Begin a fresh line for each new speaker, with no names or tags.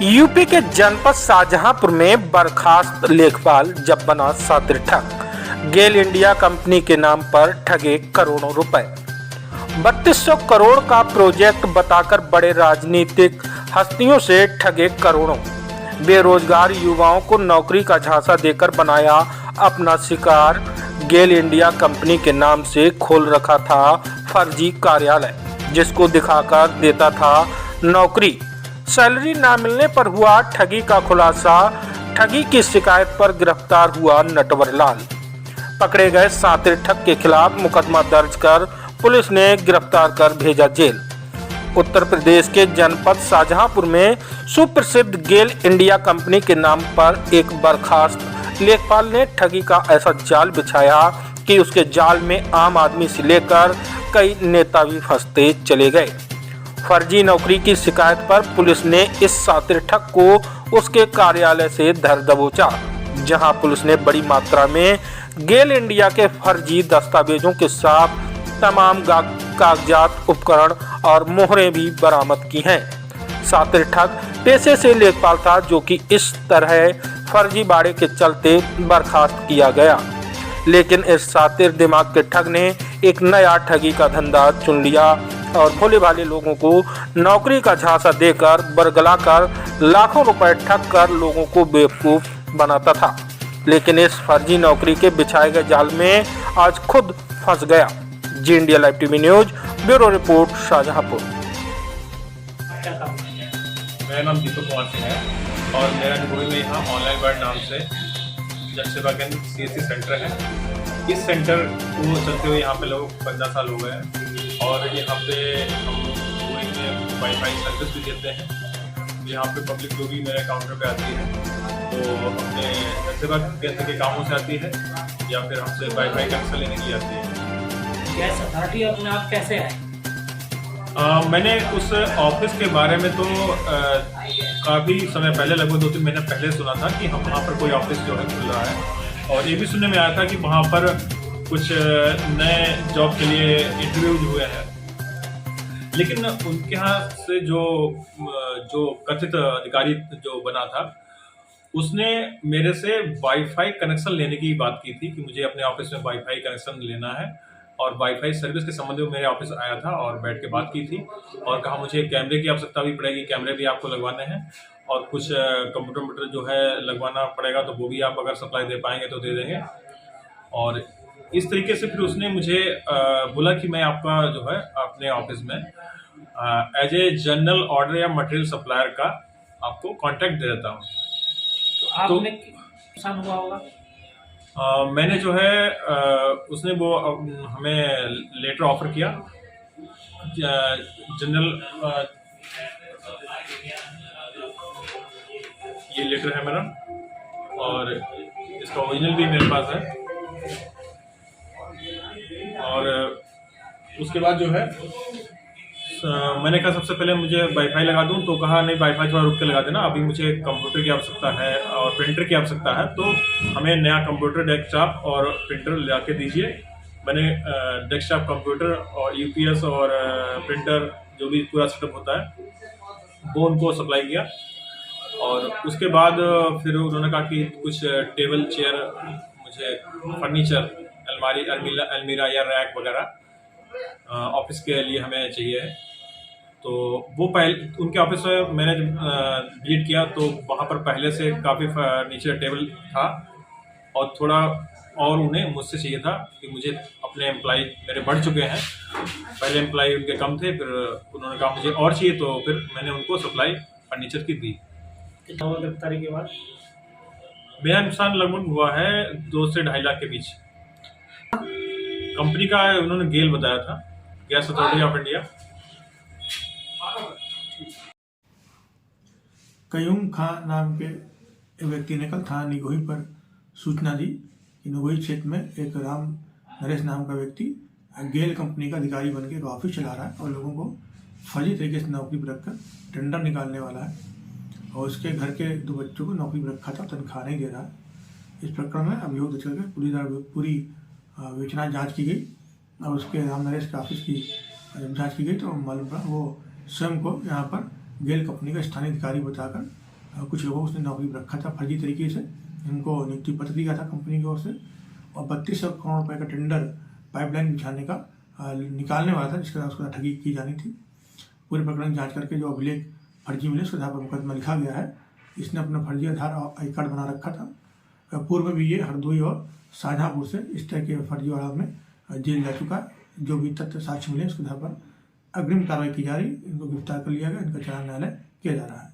UP के जनपद शाहजहांपुर में बर्खास्त लेखपाल जब बना सातिर ठग। गेल इंडिया कंपनी के नाम पर ठगे करोड़ों रुपए। 3200 करोड़ का प्रोजेक्ट बताकर बड़े राजनीतिक हस्तियों से ठगे करोड़ों। बेरोजगार युवाओं को नौकरी का झांसा देकर बनाया अपना शिकार। गेल इंडिया कंपनी के नाम से खोल रखा था फर्जी कार्यालय, जिसको दिखाकर देता था नौकरी। सैलरी ना मिलने पर हुआ ठगी का खुलासा। ठगी की शिकायत पर गिरफ्तार हुआ नटवरलाल। पकड़े गए सातिर ठग के खिलाफ मुकदमा दर्ज कर पुलिस ने गिरफ्तार कर भेजा जेल। उत्तर प्रदेश के जनपद शाहजहांपुर में सुप्रसिद्ध गेल इंडिया कंपनी के नाम पर एक बर्खास्त लेखपाल ने ठगी का ऐसा जाल बिछाया कि उसके जाल में आम आदमी से लेकर कई नेता भी फंसते चले गए। फर्जी नौकरी की शिकायत पर पुलिस ने इस सातिर ठग को उसके कार्यालय से धर दबोचा, जहां पुलिस ने बड़ी मात्रा में गेल इंडिया के फर्जी दस्तावेजों के साथ तमाम कागजात, उपकरण और मोहरें भी बरामद की हैं। सातिर ठग पेशे से लेखपाल था, जो कि इस तरह फर्जीवाड़े के चलते बर्खास्त किया गया। लेकिन इस सातिर दिमाग के ठग ने एक नया ठगी का धंधा चुन लिया और भोले भाले लोगों को नौकरी का झांसा देकर बरगलाकर लाखों रुपए ठग कर लोगों को बेवकूफ बनाता था। लेकिन इस फर्जी नौकरी के बिछाए गए जाल में आज खुद फंस गया। Zee India live TV news bureau report Shahjahanpur.
मेरा नाम दीपक कुमार सिंह है और मेरा निगोई में यहाँ ऑनलाइन वर्ड नाम से जनसेवा केंद्र CSC सेंटर है। इस सेंटर को चलते हुए यहाँ पे लोग 15 साल हो गए हैं और यहाँ पे हम निगोई में वाईफाई सर्विस भी देते हैं। यहाँ पे पब्लिक जो भी मेरे काउंटर पे आती है तो अपने जनसेवा केंद्र के कामों से आती है या फिर हमसे वाईफाई कनेक्शन लेने के लिए आती है।
गैस अथॉरिटी अपने आप कैसे है?
मैंने उस ऑफिस के बारे में तो काफ़ी समय पहले, लगभग 2-3 महीने पहले सुना था कि हम वहाँ पर कोई ऑफिस जो है खुल रहा है, और ये भी सुनने में आया था कि वहाँ पर कुछ नए जॉब के लिए इंटरव्यूज हुए हैं। लेकिन उनके यहाँ से जो कथित अधिकारी जो बना था, उसने मेरे से वाईफाई कनेक्शन लेने की बात की थी कि मुझे अपने ऑफिस में वाईफाई कनेक्शन लेना है, और वाईफाई सर्विस के संबंध में मेरे ऑफिस आया था और बैठ के बात की थी और कहा मुझे कैमरे की आवश्यकता भी पड़ेगी, कैमरे भी आपको लगवाने हैं और कुछ कंप्यूटर जो है लगवाना पड़ेगा, तो वो भी आप अगर सप्लाई दे पाएंगे तो दे देंगे। और इस तरीके से फिर उसने मुझे बोला कि मैं आपका जो है अपने ऑफिस में एज ए जनरल ऑर्डर या मटेरियल सप्लायर का आपको कॉन्टैक्ट दे देता हूँ।
तो आपने नुकसान हुआ होगा?
मैंने जो है उसने वो हमें लेटर ऑफर किया, जनरल ये लेटर है मेरा और इसका ओरिजिनल भी मेरे पास है। और उसके बाद जो है मैंने कहा सबसे पहले मुझे वाईफाई लगा दूं, तो कहा नहीं वाईफाई थोड़ा रुक के लगा देना, अभी मुझे कंप्यूटर की आवश्यकता है और प्रिंटर की आवश्यकता है, तो हमें नया कंप्यूटर, डेस्कटॉप और प्रिंटर ला के दीजिए। मैंने डेस्कटॉप, कंप्यूटर और UPS और प्रिंटर जो भी पूरा सेटअप होता है वो उनको सप्लाई किया। और उसके बाद फिर उन्होंने कहा कि कुछ टेबल, चेयर, मुझे फर्नीचर, अलमीरा या रैक वगैरह ऑफिस के लिए हमें चाहिए। तो वो उनके ऑफिस में मैंने विजिट किया तो वहाँ पर पहले से काफ़ी नीचे टेबल था और थोड़ा और उन्हें मुझसे चाहिए था कि मुझे अपने एम्प्लॉय मेरे बढ़ चुके हैं, पहले एम्प्लॉय उनके कम थे, फिर उन्होंने कहा मुझे और चाहिए, तो फिर मैंने उनको सप्लाई फर्नीचर की दी।
कितना हुआ गिरफ्तारी के बाद?
मेरा नुकसान लगभग हुआ है 2 से 2.5 लाख के बीच। कंपनी का उन्होंने गेल बताया था, gas authority of India.
Qayum Khan नाम के एक व्यक्ति ने कल थाना निगोही पर सूचना दी कि निगोही क्षेत्र में एक राम नरेश नाम का व्यक्ति गेल कंपनी का अधिकारी बनकर एक ऑफिस चला रहा है और लोगों को फर्जी तरीके से नौकरी पर रखकर टेंडर निकालने वाला है, और उसके घर के 2 बच्चों को नौकरी पर रखा था, तनख्वाह नहीं दे रहा है। इस प्रकरण में अभियोग दर्ज करके पुलिस द्वारा पूरी विवेचना जाँच की गई और उसके राम नरेश के ऑफिस की जब जाँच की गई तो मालूम पड़ा वो स्वयं को यहाँ पर गेल कंपनी का स्थानीय अधिकारी बताकर कुछ लोगों को उसने नौकरी पर रखा था फर्जी तरीके से। इनको नियुक्ति पत्र दिया था कंपनी की ओर से और 3200 करोड़ रुपए का टेंडर पाइपलाइन बिछाने का निकालने वाला था, जिसके साथ उसका ठगी की जानी थी। पूरे प्रकरण की जांच करके जो अभिलेख फर्जी मिले उसके आधार पर मुकदमा लिखा गया है। इसने अपना फर्जी आधार और आई कार्ड बना रखा था। पूर्व में भी ये हरदोई और शाहजहाँपुर से इस तरह के फर्जी वाला में जेल जा चुका है। जो भी तथ्य साक्ष्य मिले उसके आधार पर अग्रिम कार्रवाई की जा रही, इनको गिरफ्तार कर लिया गया, इनका चालान न्यायालय किया जा रहा है।